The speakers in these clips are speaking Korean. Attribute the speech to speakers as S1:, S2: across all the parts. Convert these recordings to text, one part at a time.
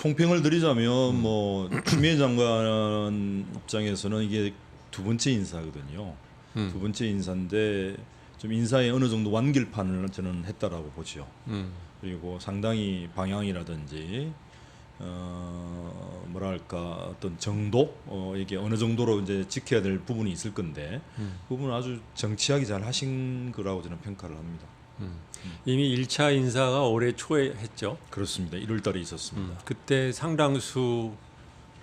S1: 총평을 드리자면 뭐 추미애 장관 입장에서는 이게 두 번째 인사거든요. 두 번째 인사인데 좀 인사에 어느 정도 완결판을 저는 했다라고 보죠. 그리고 상당히 방향이라든지 뭐랄까 어떤 정도 이게 어느 정도로 이제 지켜야 될 부분이 있을 건데 그 부분은 아주 정치하게 잘 하신 거라고 저는 평가를 합니다.
S2: 이미 1차 인사가 올해 초에 했죠.
S1: 그렇습니다. 1월 달에 있었습니다.
S2: 그때 상당수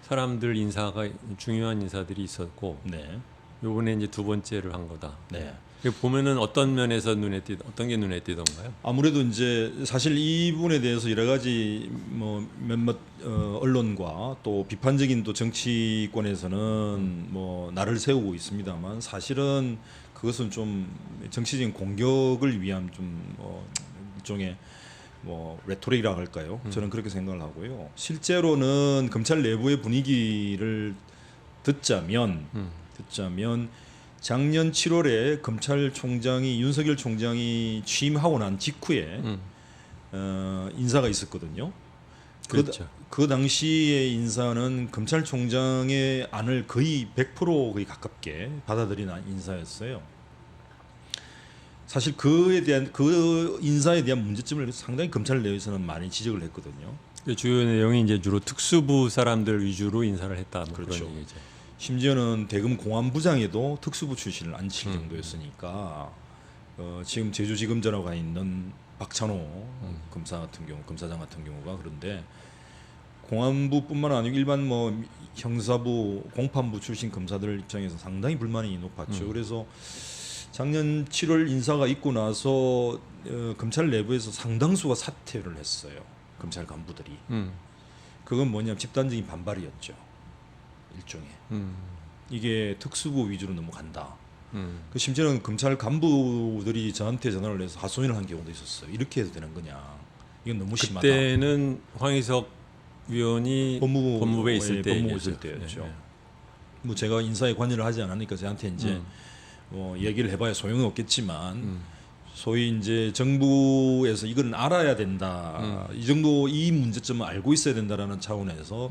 S2: 사람들 인사가 중요한 인사들이 있었고
S1: 네.
S2: 요번에 이제 두 번째를 한 거다.
S1: 네.
S2: 보면은 어떤 면에서 어떤 게 눈에 띄던가요?
S1: 아무래도 이제 사실 이 부분에 대해서 여러 가지 뭐 몇몇 언론과 또 비판적인 또 정치권에서는 뭐 날을 세우고 있습니다만 사실은 그것은 좀 정치적인 공격을 위한 좀 일종의 뭐 레토릭이라 할까요? 저는 그렇게 생각을 하고요. 실제로는 검찰 내부의 분위기를 듣자면 작년 7월에 검찰총장이 윤석열 총장이 취임하고 난 직후에 인사가 있었거든요.
S2: 그렇죠.
S1: 그 당시의 인사는 검찰총장의 안을 거의 100% 거의 가깝게 받아들인 인사였어요. 사실 그 인사에 대한 문제점을 상당히 검찰 내에서는 많이 지적을 했거든요.
S2: 주요 내용이 이제 주로 특수부 사람들 위주로 인사를 했다. 뭐
S1: 그렇죠.
S2: 그런 얘기죠.
S1: 심지어는 대검 공안부장에도 특수부 출신을 앉힐 정도였으니까 지금 제주지검장으로 가 있는 박찬호 검사장 같은 경우가 그런데 공안부뿐만 아니고 일반 뭐 형사부, 공판부 출신 검사들 입장에서 상당히 불만이 높았죠. 그래서 작년 7월 인사가 있고 나서 검찰 내부에서 상당수가 사퇴를 했어요. 검찰 간부들이. 그건 뭐냐면 집단적인 반발이었죠. 일종의. 이게 특수부 위주로 넘어간다. 그 심지어는 검찰 간부들이 저한테 전화를 해서 하소연을 한 경우도 있었어요. 이렇게 해도 되는 거냐. 이건 너무 심하다.
S2: 그때는 황희석 위원이 법무부에 있을
S1: 때였죠.
S2: 네.
S1: 뭐 제가 인사에 관여를 하지 않으니까 저한테 이제 뭐 얘기를 해봐야 소용은 없겠지만 소위 이제 정부에서 이건 알아야 된다. 이 정도 이 문제점을 알고 있어야 된다라는 차원에서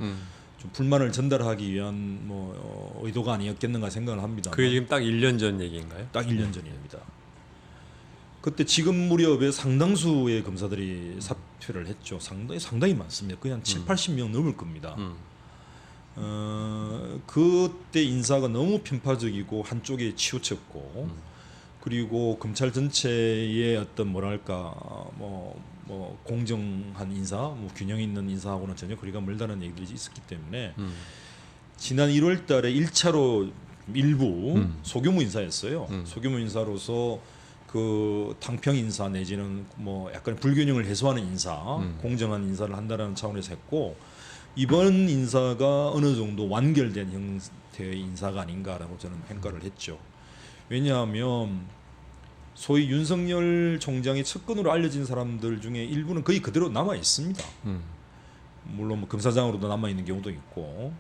S1: 좀 불만을 전달하기 위한 뭐 의도가 아니었겠는가 생각을 합니다.
S2: 그게 지금 딱 1년 전 얘기인가요?
S1: 딱 1년 전입니다. 그때 지금 무렵에 상당수의 검사들이 사퇴를 했죠. 상당히 많습니다. 거의 한 7, 80명 넘을 겁니다. 그때 인사가 너무 편파적이고 한쪽에 치우쳤고 그리고 검찰 전체의 어떤 뭐랄까 뭐 공정한 인사, 뭐 균형 있는 인사하고는 전혀 거리가 멀다는 얘기들이 있었기 때문에 지난 1월달에 1차로 일부 소규모 인사였어요. 소규모 인사로서 그 당평 인사 내지는 뭐 약간 불균형을 해소하는 인사, 공정한 인사를 한다라는 차원에서 했고 이번 인사가 어느 정도 완결된 형태의 인사가 아닌가라고 저는 평가를 했죠. 왜냐하면 소위 윤석열 총장의 측근으로 알려진 사람들 중에 일부는 거의 그대로 남아 있습니다. 물론 뭐 검사장으로도 남아 있는 경우도 있고,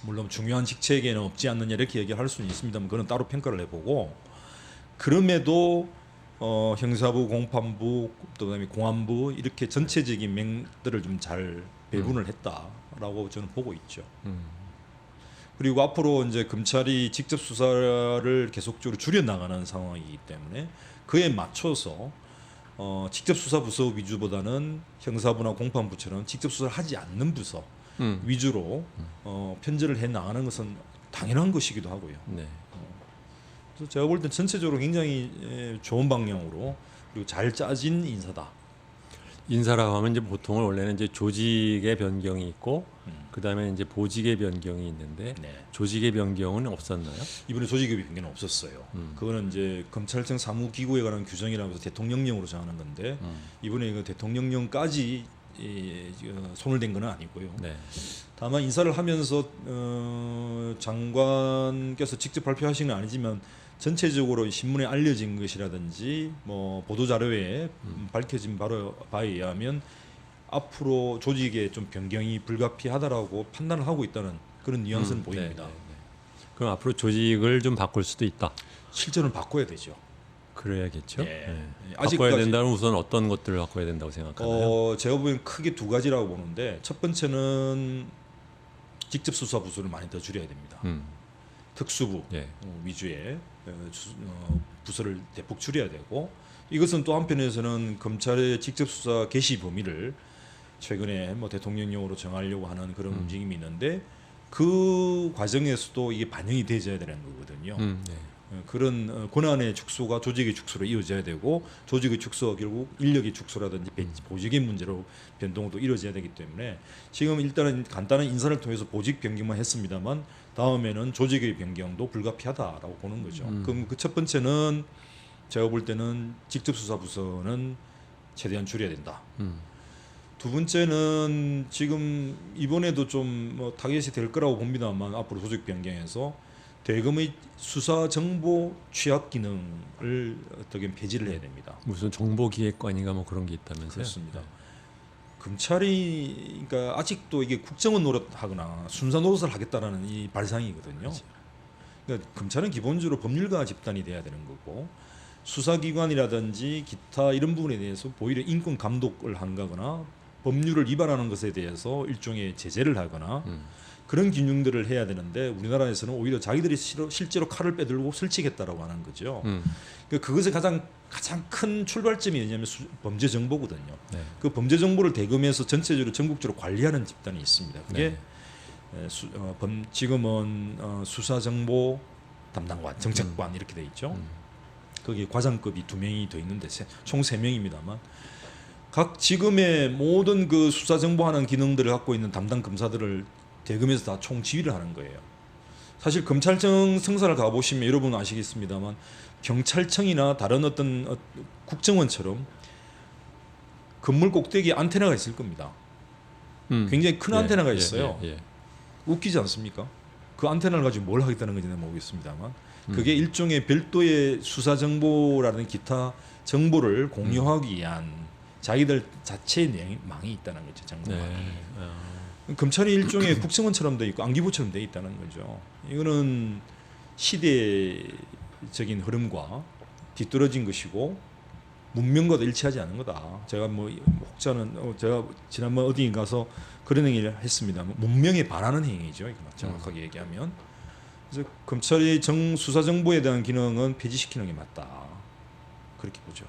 S1: 물론 중요한 직책에는 없지 않느냐 이렇게 얘기할 수는 있습니다만 그건 따로 평가를 해보고, 그럼에도 형사부, 공판부, 또 그다음에 공안부 이렇게 전체적인 맹들을 좀 잘 배분을 했다라고 저는 보고 있죠. 그리고 앞으로 이제 검찰이 직접 수사를 계속적으로 줄여 나가는 상황이기 때문에 그에 맞춰서 직접 수사 부서 위주보다는 형사부나 공판부처럼 직접 수사를 하지 않는 부서 위주로 편제를 해 나가는 것은 당연한 것이기도 하고요.
S2: 네.
S1: 그래서 제가 볼 땐 전체적으로 굉장히 좋은 방향으로 그리고 잘 짜진 인사다.
S2: 인사라고 하면 이제 보통은 원래는 이제 조직의 변경이 있고 그다음에 이제 보직의 변경이 있는데
S1: 네.
S2: 조직의 변경은 없었나요?
S1: 이번에 조직의 변경은 없었어요. 그거는 이제 검찰청 사무기구에 관한 규정이라고 해서 대통령령으로 정하는 건데 이번에 그 대통령령까지 손을 댄 건 아니고요.
S2: 네.
S1: 다만 인사를 하면서 장관께서 직접 발표하신 건 아니지만 전체적으로 신문에 알려진 것이라든지 뭐 보도 자료에 밝혀진 바에 의하면 앞으로 조직에 좀 변경이 불가피하다라고 판단을 하고 있다는 그런 뉘앙스는 보입니다.
S2: 그럼 앞으로 조직을 좀 바꿀 수도 있다.
S1: 실제로는 바꿔야 되죠.
S2: 그래야겠죠.
S1: 예.
S2: 네.
S1: 아직까지-
S2: 바꿔야 된다면 우선 어떤 것들을 바꿔야 된다고 생각하나요?
S1: 제가 보기엔 크게 두 가지라고 보는데 첫 번째는 직접 수사 부서를 많이 더 줄여야 됩니다. 특수부
S2: 예.
S1: 위주의 부서를 대폭 줄여야 되고 이것은 또 한편에서는 검찰의 직접 수사 개시 범위를 최근에 뭐 대통령령으로 정하려고 하는 그런 움직임이 있는데 그 과정에서도 이게 반영이 되어야 되는 거거든요.
S2: 네.
S1: 그런 권한의 축소가 조직의 축소로 이어져야 되고 조직의 축소가 결국 인력의 축소라든지 보직의 문제로 변동도 이루어져야 되기 때문에 지금 일단은 간단한 인사를 통해서 보직 변경만 했습니다만 다음에는 조직의 변경도 불가피하다라고 보는 거죠. 그럼 그 첫 번째는 제가 볼 때는 직접 수사 부서는 최대한 줄여야 된다. 두 번째는 지금 이번에도 좀 뭐 타겟이 될 거라고 봅니다만 앞으로 조직 변경해서 대검의 수사 정보 취합 기능을 어떻게 폐지를 해야 됩니다.
S2: 무슨 정보기획관인가 뭐 그런 게 있다면서요?
S1: 그렇습니다. 검찰이 그러니까 아직도 이게 국정원 노릇하거나 순사 노릇을 하겠다라는 이 발상이거든요.
S2: 그렇죠.
S1: 그러니까 검찰은 기본적으로 법률가 집단이 돼야 되는 거고 수사기관이라든지 기타 이런 부분에 대해서 오히려 인권 감독을 한다거나 법률을 위반하는 것에 대해서 일종의 제재를 하거나 그런 기능들을 해야 되는데 우리나라에서는 오히려 자기들이 실제로 칼을 빼들고 설치겠다라고 하는 거죠. 그러니까 그것의 가장 큰 출발점이 뭐냐면 범죄 정보거든요.
S2: 네.
S1: 그 범죄 정보를 대검에서 전체적으로 전국적으로 관리하는 집단이 있습니다. 그게 지금은 수사정보 담당관, 정책관 이렇게 돼 있죠. 거기 과장급이 2명이 더 있는데 총 3명입니다만 각 지금의 모든 그 수사 정보하는 기능들을 갖고 있는 담당 검사들을 대검에서 다 총 지휘를 하는 거예요. 사실 검찰청 성사를 가보시면 여러분 아시겠습니다만 경찰청이나 다른 어떤 국정원처럼 건물 꼭대기에 안테나가 있을 겁니다. 굉장히 큰 안테나가 있어요. 웃기지 않습니까? 그 안테나를 가지고 뭘 하겠다는 건지는 모르겠습니다만 그게 일종의 별도의 수사 정보라는 기타 정보를 공유하기 위한 자기들 자체의 망이 있다는 거죠. 정보망이. 검찰이 일종의 국정원처럼 돼 있고 안기부처럼 돼 있다는 거죠. 이거는 시대적인 흐름과 뒤떨어진 것이고 문명과도 일치하지 않은 거다. 제가 뭐 혹자는 제가 지난번 어디 가서 그런 행위를 했습니다만 문명에 반하는 행위죠. 이거 정확하게 얘기하면. 그래서 검찰의 수사 정보에 대한 기능은 폐지시키는 게 맞다. 그렇게 보죠.